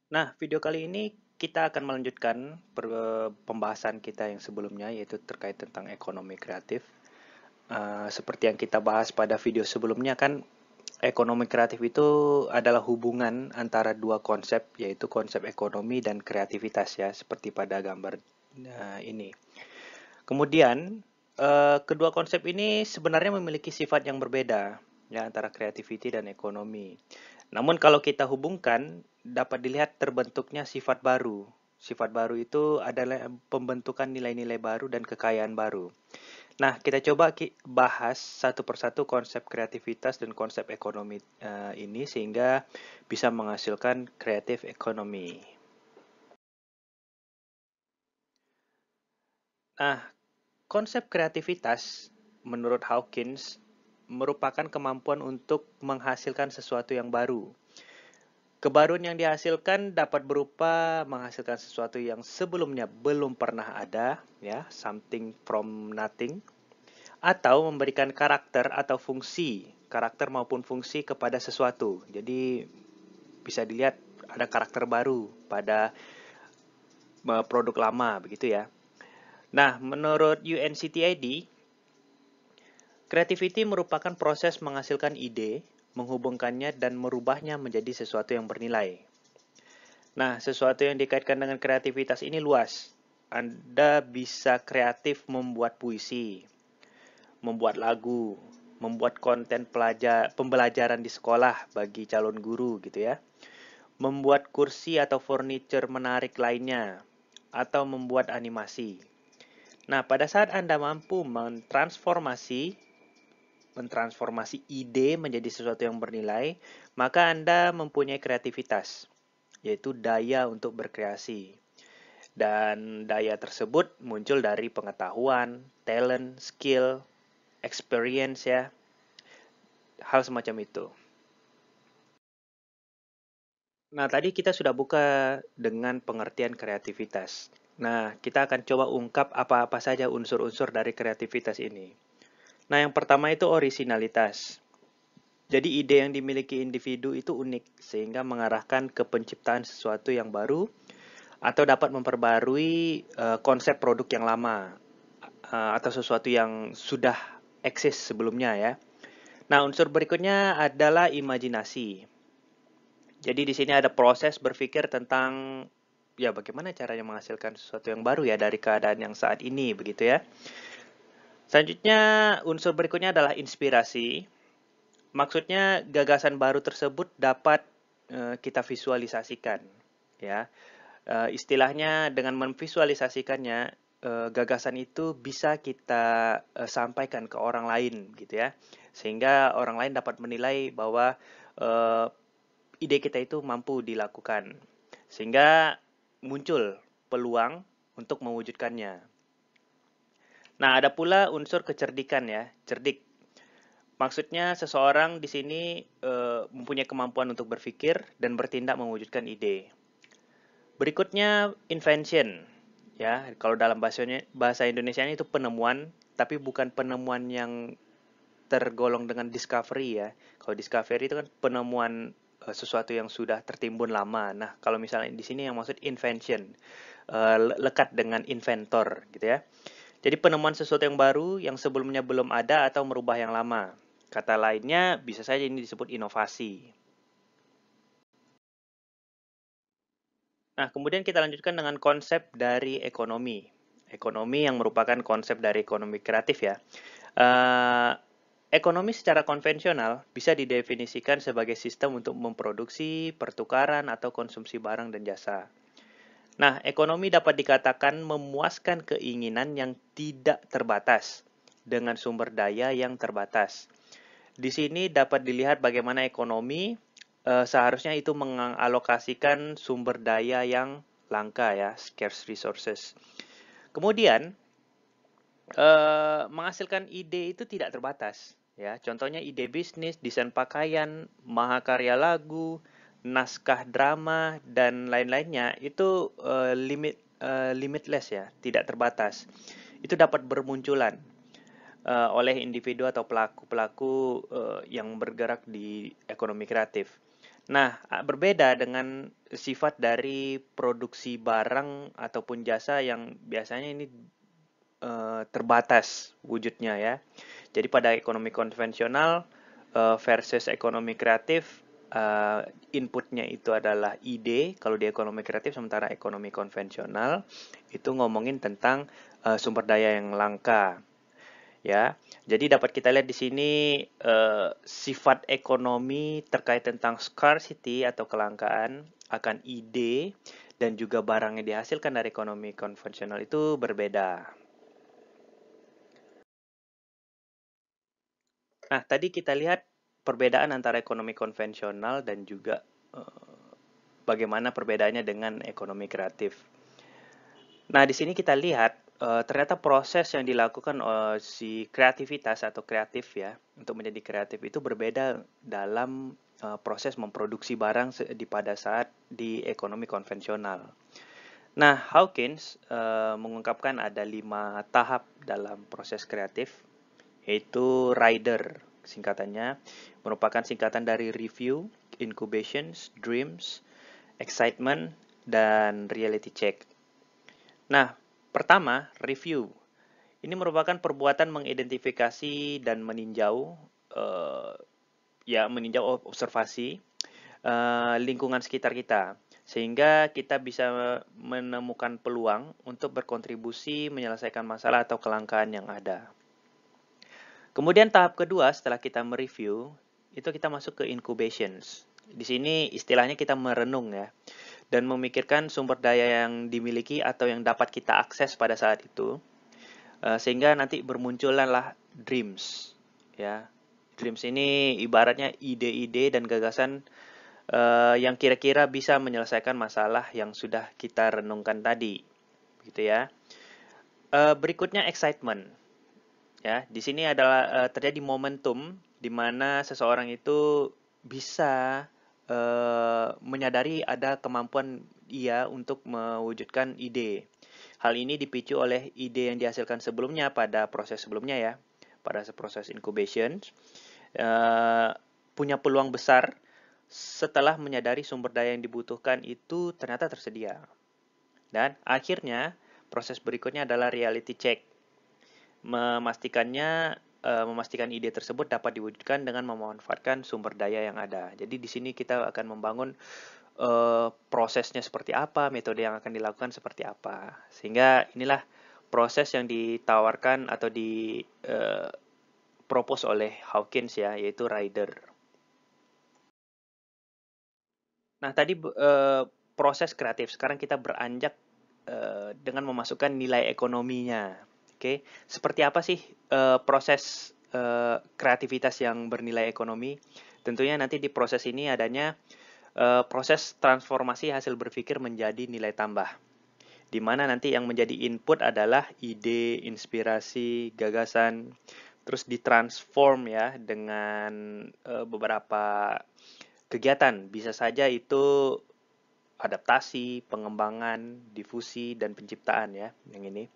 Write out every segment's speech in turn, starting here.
Nah, video kali ini kita akan melanjutkan pembahasan kita yang sebelumnya, yaitu terkait tentang ekonomi kreatif. Seperti yang kita bahas pada video sebelumnya kan, ekonomi kreatif itu adalah hubungan antara dua konsep, yaitu konsep ekonomi dan kreativitas ya, seperti pada gambar ini. Kemudian, kedua konsep ini sebenarnya memiliki sifat yang berbeda ya antara creativity dan ekonomi. Namun kalau kita hubungkan, dapat dilihat terbentuknya sifat baru. Sifat baru itu adalah pembentukan nilai-nilai baru dan kekayaan baru. Nah, kita coba bahas satu persatu konsep kreativitas dan konsep ekonomi ini sehingga bisa menghasilkan creative economy. Nah, konsep kreativitas menurut Hawkins merupakan kemampuan untuk menghasilkan sesuatu yang baru. Kebaruan yang dihasilkan dapat berupa menghasilkan sesuatu yang sebelumnya belum pernah ada, ya, something from nothing, atau memberikan karakter maupun fungsi kepada sesuatu. Jadi bisa dilihat ada karakter baru pada produk lama, begitu ya. Nah, menurut UNCTAD, creativity merupakan proses menghasilkan ide, menghubungkannya dan merubahnya menjadi sesuatu yang bernilai. Nah, sesuatu yang dikaitkan dengan kreativitas ini luas. Anda bisa kreatif membuat puisi, membuat lagu, membuat konten pembelajaran di sekolah bagi calon guru gitu ya. Membuat kursi atau furniture menarik lainnya, atau membuat animasi. Nah, pada saat Anda mampu mentransformasi ide menjadi sesuatu yang bernilai, maka Anda mempunyai kreativitas, yaitu daya untuk berkreasi. Dan daya tersebut muncul dari pengetahuan, talent, skill, experience ya, hal semacam itu. Nah, tadi kita sudah buka dengan pengertian kreativitas. Nah, kita akan coba ungkap apa-apa saja unsur-unsur dari kreativitas ini. Nah, yang pertama itu orisinalitas. Jadi ide yang dimiliki individu itu unik, sehingga mengarahkan ke penciptaan sesuatu yang baru atau dapat memperbarui konsep produk yang lama atau sesuatu yang sudah eksis sebelumnya ya. Nah, unsur berikutnya adalah imajinasi. Jadi di sini ada proses berpikir tentang ya bagaimana caranya menghasilkan sesuatu yang baru ya dari keadaan yang saat ini begitu ya. Selanjutnya unsur berikutnya adalah inspirasi. Maksudnya gagasan baru tersebut dapat kita visualisasikan ya. Istilahnya dengan memvisualisasikannya gagasan itu bisa kita sampaikan ke orang lain gitu ya. Sehingga orang lain dapat menilai bahwa uh, ide kita itu mampu dilakukan. Sehingga muncul peluang untuk mewujudkannya. Nah, ada pula unsur kecerdikan ya, cerdik. Maksudnya seseorang di sini mempunyai kemampuan untuk berpikir dan bertindak mewujudkan ide. Berikutnya invention. Ya, kalau dalam bahasa Indonesia itu penemuan, tapi bukan penemuan yang tergolong dengan discovery ya. Kalau discovery itu kan penemuan sesuatu yang sudah tertimbun lama. Nah, kalau misalnya di sini yang maksud invention, lekat dengan inventor gitu ya. Jadi penemuan sesuatu yang baru yang sebelumnya belum ada atau merubah yang lama. Kata lainnya bisa saja ini disebut inovasi. Nah, kemudian kita lanjutkan dengan konsep dari ekonomi. Ekonomi yang merupakan konsep dari ekonomi kreatif ya. Uh, Ekonomi secara konvensional bisa didefinisikan sebagai sistem untuk memproduksi, pertukaran, atau konsumsi barang dan jasa. Nah, ekonomi dapat dikatakan memuaskan keinginan yang tidak terbatas dengan sumber daya yang terbatas. Di sini dapat dilihat bagaimana ekonomi seharusnya itu mengalokasikan sumber daya yang langka ya, scarce resources. Kemudian menghasilkan ide itu tidak terbatas ya. Contohnya ide bisnis, desain pakaian, mahakarya lagu, naskah drama dan lain-lainnya itu limitless ya, tidak terbatas. Itu dapat bermunculan oleh individu atau pelaku-pelaku yang bergerak di ekonomi kreatif. Nah, berbeda dengan sifat dari produksi barang ataupun jasa yang biasanya ini terbatas wujudnya ya. Jadi pada ekonomi konvensional versus ekonomi kreatif, inputnya itu adalah ide kalau di ekonomi kreatif, sementara ekonomi konvensional itu ngomongin tentang sumber daya yang langka ya. Jadi dapat kita lihat di sini sifat ekonomi terkait tentang scarcity atau kelangkaan akan ide dan juga barang yang dihasilkan dari ekonomi konvensional itu berbeda. Nah, tadi kita lihat perbedaan antara ekonomi konvensional dan juga bagaimana perbedaannya dengan ekonomi kreatif. Nah, di sini kita lihat ternyata proses yang dilakukan si kreativitas atau kreatif ya, untuk menjadi kreatif itu berbeda dalam proses memproduksi barang pada saat di ekonomi konvensional. Nah, Hawkins mengungkapkan ada 5 tahap dalam proses kreatif, yaitu RIDER singkatannya, merupakan singkatan dari review, incubations, dreams, excitement, dan reality check. Nah, pertama, review. Ini merupakan perbuatan mengidentifikasi dan meninjau, meninjau observasi lingkungan sekitar kita, sehingga kita bisa menemukan peluang untuk berkontribusi menyelesaikan masalah atau kelangkaan yang ada. Kemudian tahap kedua setelah kita mereview, itu kita masuk ke incubations. Di sini istilahnya kita merenung ya, dan memikirkan sumber daya yang dimiliki atau yang dapat kita akses pada saat itu, sehingga nanti bermunculanlah dreams. Ya, dreams ini ibaratnya ide-ide dan gagasan yang kira-kira bisa menyelesaikan masalah yang sudah kita renungkan tadi, gitu ya. Berikutnya excitement. Ya, di sini adalah terjadi momentum di mana seseorang itu bisa menyadari ada kemampuan ia untuk mewujudkan ide. Hal ini dipicu oleh ide yang dihasilkan sebelumnya pada proses sebelumnya ya, pada proses incubation, punya peluang besar setelah menyadari sumber daya yang dibutuhkan itu ternyata tersedia. Dan akhirnya proses berikutnya adalah reality check. Memastikan ide tersebut dapat diwujudkan dengan memanfaatkan sumber daya yang ada. Jadi di sini kita akan membangun prosesnya seperti apa, metode yang akan dilakukan seperti apa. Sehingga inilah proses yang ditawarkan atau propose oleh Hawkins ya, yaitu rider. Nah, tadi proses kreatif. Sekarang kita beranjak dengan memasukkan nilai ekonominya. Oke, seperti apa sih proses kreativitas yang bernilai ekonomi? Tentunya nanti di proses ini adanya proses transformasi hasil berpikir menjadi nilai tambah, di mana nanti yang menjadi input adalah ide, inspirasi, gagasan, terus ditransform ya dengan beberapa kegiatan. Bisa saja itu adaptasi, pengembangan, difusi, dan penciptaan ya, yang ini.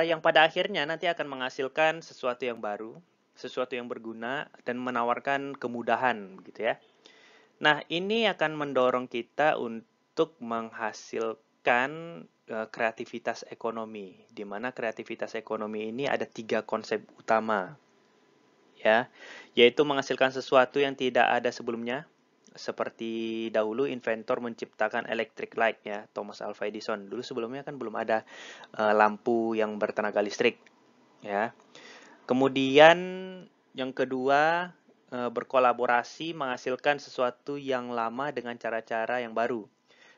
Yang pada akhirnya nanti akan menghasilkan sesuatu yang baru, sesuatu yang berguna, dan menawarkan kemudahan gitu ya. Nah, ini akan mendorong kita untuk menghasilkan kreativitas ekonomi, di mana kreativitas ekonomi ini ada 3 konsep utama, ya, yaitu menghasilkan sesuatu yang tidak ada sebelumnya, seperti dahulu inventor menciptakan electric light ya, Thomas Alva Edison. Dulu sebelumnya kan belum ada lampu yang bertenaga listrik ya. Kemudian yang kedua berkolaborasi menghasilkan sesuatu yang lama dengan cara-cara yang baru.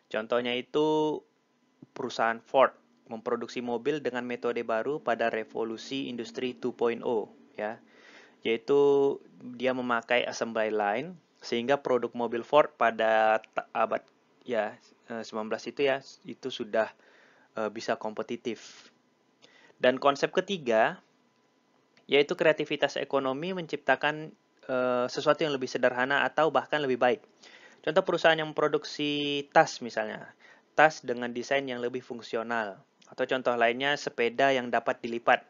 Contohnya itu perusahaan Ford memproduksi mobil dengan metode baru pada revolusi industri 2.0 ya, yaitu dia memakai assembly line sehingga produk mobil Ford pada abad ya 19 itu ya itu sudah bisa kompetitif. Dan konsep ketiga yaitu kreativitas ekonomi menciptakan sesuatu yang lebih sederhana atau bahkan lebih baik. Contoh perusahaan yang memproduksi tas misalnya, tas dengan desain yang lebih fungsional. Atau contoh lainnya sepeda yang dapat dilipat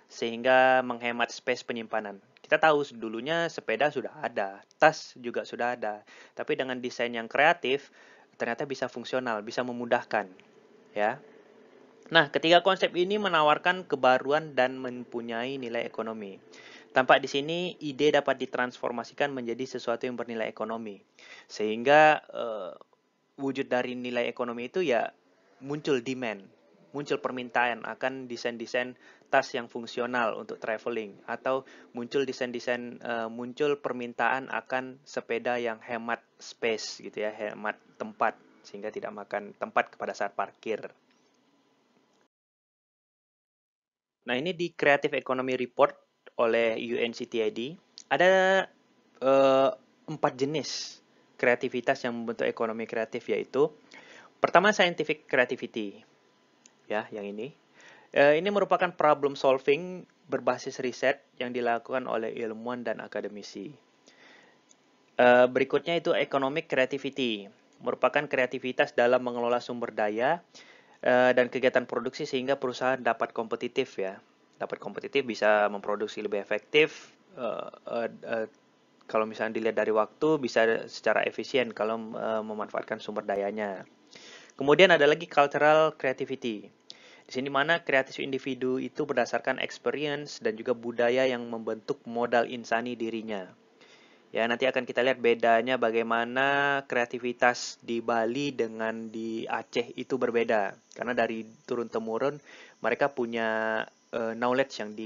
sehingga menghemat space penyimpanan. Kita tahu dulunya sepeda sudah ada, tas juga sudah ada. Tapi dengan desain yang kreatif, ternyata bisa fungsional, bisa memudahkan, ya. Nah, ketiga konsep ini menawarkan kebaruan dan mempunyai nilai ekonomi. Tampak di sini ide dapat ditransformasikan menjadi sesuatu yang bernilai ekonomi. Sehingga wujud dari nilai ekonomi itu ya muncul demand, muncul permintaan akan desain-desain tas yang fungsional untuk traveling, atau muncul muncul permintaan akan sepeda yang hemat space gitu ya, hemat tempat sehingga tidak makan tempat pada saat parkir. Nah, ini di Creative Economy Report oleh UNCTAD ada 4 jenis kreativitas yang membentuk ekonomi kreatif, yaitu pertama scientific creativity, ya, yang ini. Ini merupakan problem solving berbasis riset yang dilakukan oleh ilmuwan dan akademisi. Berikutnya itu economic creativity, merupakan kreativitas dalam mengelola sumber daya dan kegiatan produksi sehingga perusahaan dapat kompetitif ya. Dapat kompetitif bisa memproduksi lebih efektif. Kalau misalnya dilihat dari waktu bisa secara efisien kalau memanfaatkan sumber dayanya. Kemudian ada lagi cultural creativity. Di sini mana kreatif individu itu berdasarkan experience dan juga budaya yang membentuk modal insani dirinya. Ya, nanti akan kita lihat bedanya bagaimana kreativitas di Bali dengan di Aceh itu berbeda. Karena dari turun-temurun mereka punya knowledge yang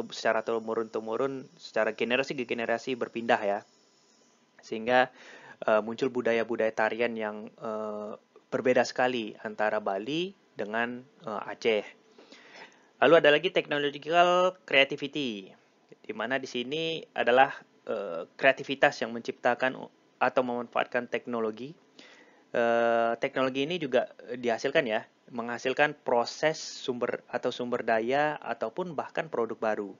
secara turun-temurun, secara generasi ke generasi berpindah ya. Sehingga muncul budaya-budaya tarian yang berbeda sekali antara Bali dengan Aceh. Lalu ada lagi technological creativity, di mana di sini adalah kreativitas yang menciptakan atau memanfaatkan teknologi. Teknologi ini juga dihasilkan ya, menghasilkan proses sumber daya ataupun bahkan produk baru.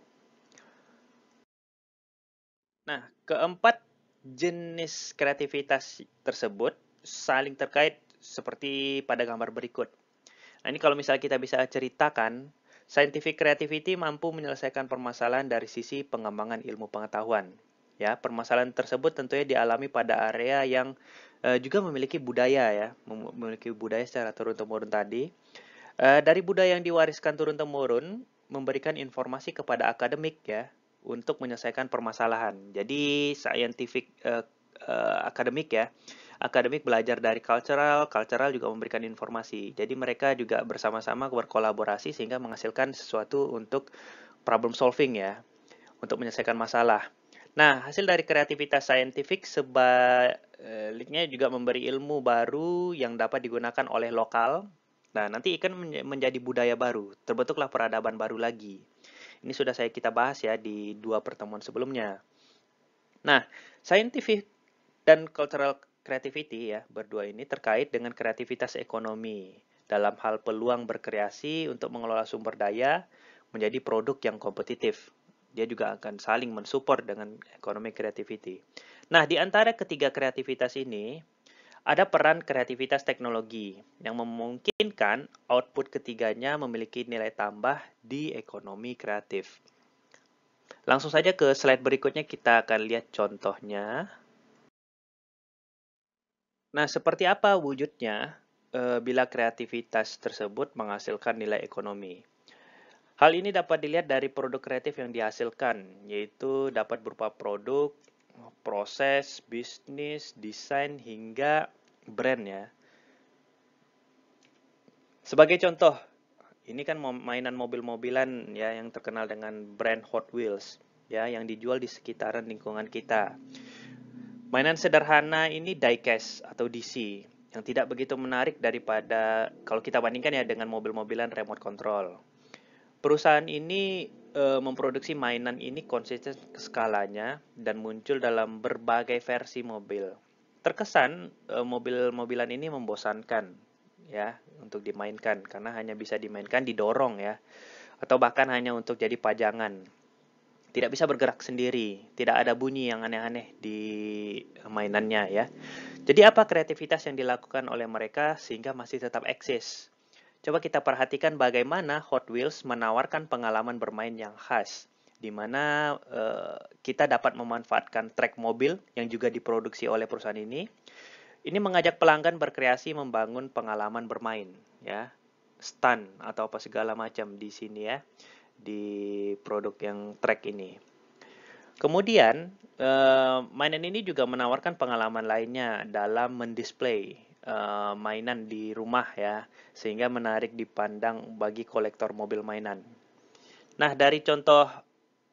Nah, keempat jenis kreativitas tersebut saling terkait seperti pada gambar berikut. Nah, ini kalau misalnya kita bisa ceritakan, scientific creativity mampu menyelesaikan permasalahan dari sisi pengembangan ilmu pengetahuan. Ya, permasalahan tersebut tentunya dialami pada area yang juga memiliki budaya ya, memiliki budaya secara turun-temurun tadi. Dari budaya yang diwariskan turun-temurun, memberikan informasi kepada akademik ya, untuk menyelesaikan permasalahan. Jadi scientific akademik ya, akademik belajar dari cultural juga memberikan informasi. Jadi mereka juga bersama-sama berkolaborasi sehingga menghasilkan sesuatu untuk problem solving ya, untuk menyelesaikan masalah. Nah, hasil dari kreativitas saintifik sebaliknya juga memberi ilmu baru yang dapat digunakan oleh lokal. Nah, nanti akan menjadi budaya baru, terbentuklah peradaban baru lagi. Ini sudah kita bahas ya di 2 pertemuan sebelumnya. Nah, scientific dan cultural creativity ya, berdua ini terkait dengan kreativitas ekonomi dalam hal peluang berkreasi untuk mengelola sumber daya menjadi produk yang kompetitif. Dia juga akan saling mensupport dengan ekonomi creativity. Nah, di antara ketiga kreativitas ini, ada peran kreativitas teknologi yang memungkinkan output ketiganya memiliki nilai tambah di ekonomi kreatif. Langsung saja ke slide berikutnya kita akan lihat contohnya. Nah, seperti apa wujudnya bila kreativitas tersebut menghasilkan nilai ekonomi? Hal ini dapat dilihat dari produk kreatif yang dihasilkan, yaitu dapat berupa produk, proses, bisnis, desain, hingga brand ya. Sebagai contoh, ini kan mainan mobil-mobilan ya yang terkenal dengan brand Hot Wheels ya yang dijual di sekitaran lingkungan kita. Mainan sederhana ini diecast atau DC yang tidak begitu menarik daripada kalau kita bandingkan ya dengan mobil-mobilan remote control. Perusahaan ini memproduksi mainan ini konsisten skalanya dan muncul dalam berbagai versi mobil. Terkesan mobil-mobilan ini membosankan ya untuk dimainkan karena hanya bisa dimainkan didorong ya atau bahkan hanya untuk jadi pajangan. Tidak bisa bergerak sendiri, tidak ada bunyi yang aneh-aneh di mainannya ya. Jadi apa kreativitas yang dilakukan oleh mereka sehingga masih tetap eksis? Coba kita perhatikan bagaimana Hot Wheels menawarkan pengalaman bermain yang khas, di mana kita dapat memanfaatkan trek mobil yang juga diproduksi oleh perusahaan ini, Ini mengajak pelanggan berkreasi membangun pengalaman bermain, ya, stun atau apa segala macam di sini ya, di produk yang track ini. Kemudian, mainan ini juga menawarkan pengalaman lainnya dalam mendisplay mainan di rumah ya, sehingga menarik dipandang bagi kolektor mobil mainan. Nah, dari contoh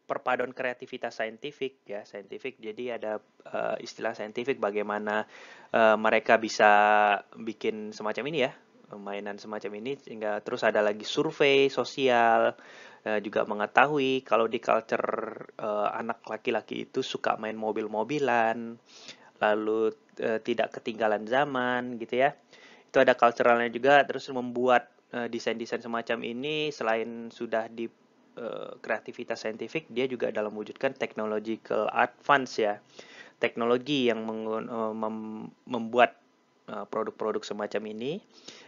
perpaduan kreativitas saintifik ya, saintifik jadi ada istilah saintifik bagaimana mereka bisa bikin semacam ini ya, mainan semacam ini, sehingga terus ada lagi survei sosial juga mengetahui kalau di culture anak laki-laki itu suka main mobil-mobilan, lalu tidak ketinggalan zaman gitu ya. Itu ada culturalnya juga, terus membuat desain-desain semacam ini selain sudah di kreativitas saintifik, dia juga dalam mewujudkan technological advance ya. Teknologi yang membuat produk-produk semacam ini,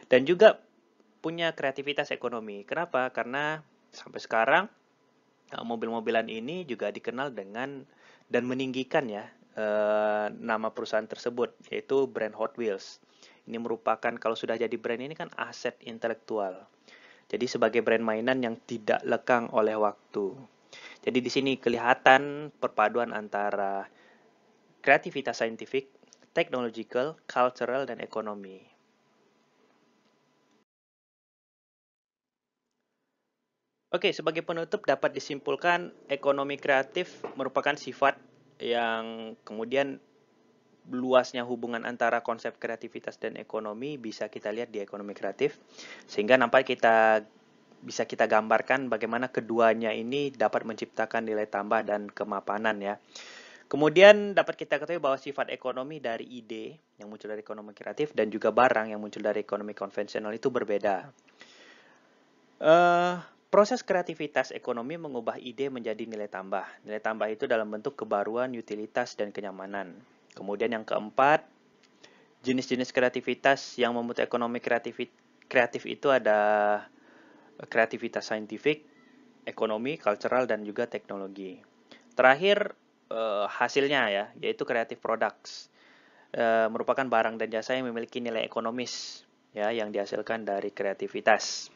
dan juga punya kreativitas ekonomi. Kenapa? Karena sampai sekarang mobil-mobilan ini juga dikenal dengan dan meninggikan ya nama perusahaan tersebut, yaitu brand Hot Wheels. Ini merupakan, kalau sudah jadi brand ini kan aset intelektual. Jadi sebagai brand mainan yang tidak lekang oleh waktu. Jadi di sini kelihatan perpaduan antara kreativitas saintifik, technological, cultural, dan ekonomi. Oke, sebagai penutup dapat disimpulkan ekonomi kreatif merupakan sifat yang kemudian luasnya hubungan antara konsep kreativitas dan ekonomi bisa kita lihat di ekonomi kreatif, sehingga nampak bisa kita gambarkan bagaimana keduanya ini dapat menciptakan nilai tambah dan kemapanan ya. Kemudian dapat kita ketahui bahwa sifat ekonomi dari ide yang muncul dari ekonomi kreatif dan juga barang yang muncul dari ekonomi konvensional itu berbeda. Proses kreativitas ekonomi mengubah ide menjadi nilai tambah. Nilai tambah itu dalam bentuk kebaruan, utilitas, dan kenyamanan. Kemudian yang keempat, jenis-jenis kreativitas yang membentuk ekonomi kreatif itu ada kreativitas saintifik, ekonomi, cultural, dan juga teknologi. Terakhir, hasilnya ya, yaitu creative products. Merupakan barang dan jasa yang memiliki nilai ekonomis ya, yang dihasilkan dari kreativitas.